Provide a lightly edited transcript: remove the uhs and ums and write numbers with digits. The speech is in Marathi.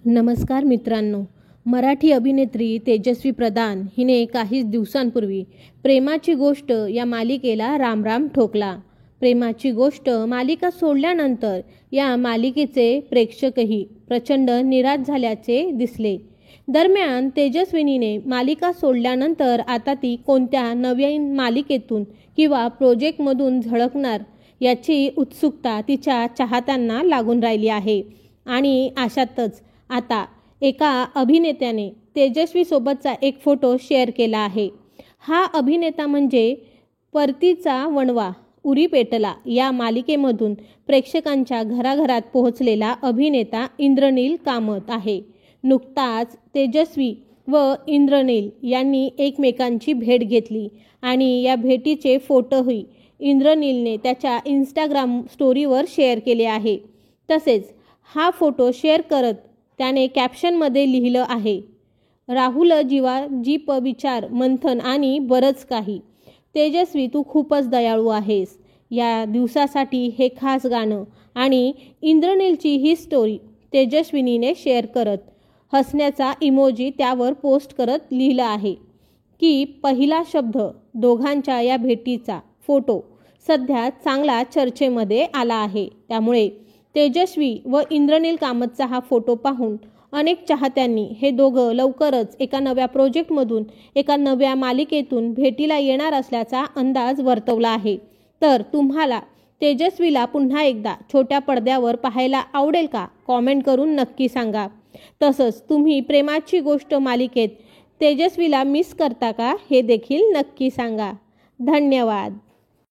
नमस्कार मित्रांनो, मराठी अभिनेत्री तेजस्वी प्रधान हिने काहीच दिवसांपूर्वी प्रेमाची गोष्ट या मालिकेला रामराम ठोकला. प्रेमाची गोष्ट मालिका सोडल्यानंतर या मालिकेचे प्रेक्षकही प्रचंड निराश झाल्याचे दिसले. दरम्यान तेजस्विनीने मालिका सोडल्यानंतर आता ती कोणत्या नवीन मालिकेतून किंवा प्रोजेक्टमधून झळकणार याची उत्सुकता तिच्या चाहत्यांना लागून राहिली आहे. आणि अशातच आता एका अभिनेत्याने तेजस्वीसोबतचा एक फोटो शेअर केला आहे. हा अभिनेता म्हणजे परतीचा वणवा उरी पेटला या मालिकेमधून प्रेक्षकांच्या घराघरात पोहोचलेला अभिनेता इंद्रनील कामत आहे. नुकताच तेजस्वी व इंद्रनील यांनी एकमेकांची भेट घेतली आणि या भेटीचे फोटोही इंद्रनीलने त्याच्या इंस्टाग्राम स्टोरीवर शेअर केले आहे. तसेच हा फोटो शेअर करत त्याने कॅप्शनमध्ये लिहिलं आहे, राहुल जीवा जीप विचार मंथन आणि बरंच काही. तेजस्वी, तू खूपच दयाळू आहेस. या दिवसासाठी हे खास गाणं आणि इंद्रनीलची ही स्टोरी तेजस्विनीने शेअर करत हसण्याचा इमोजी त्यावर पोस्ट करत लिहिलं आहे की पहिला शब्द दोघांच्या या भेटीचा फोटो सध्या चांगला चर्चेमध्ये आला आहे. त्यामुळे तेजस्वी व इंद्रनील कामतचा हा फोटो पाहून अनेक चाहत्यांनी हे दोघं लवकरच एका नव्या प्रोजेक्टमधून एका नव्या मालिकेतून भेटीला येणार असल्याचा अंदाज वर्तवला आहे. तर तुम्हाला तेजस्वीला पुन्हा एकदा छोट्या पडद्यावर पाहायला आवडेल का? कॉमेंट करून नक्की सांगा. तसंच तुम्ही प्रेमाची गोष्ट मालिकेत तेजस्वीला मिस करता का हे देखील नक्की सांगा. धन्यवाद.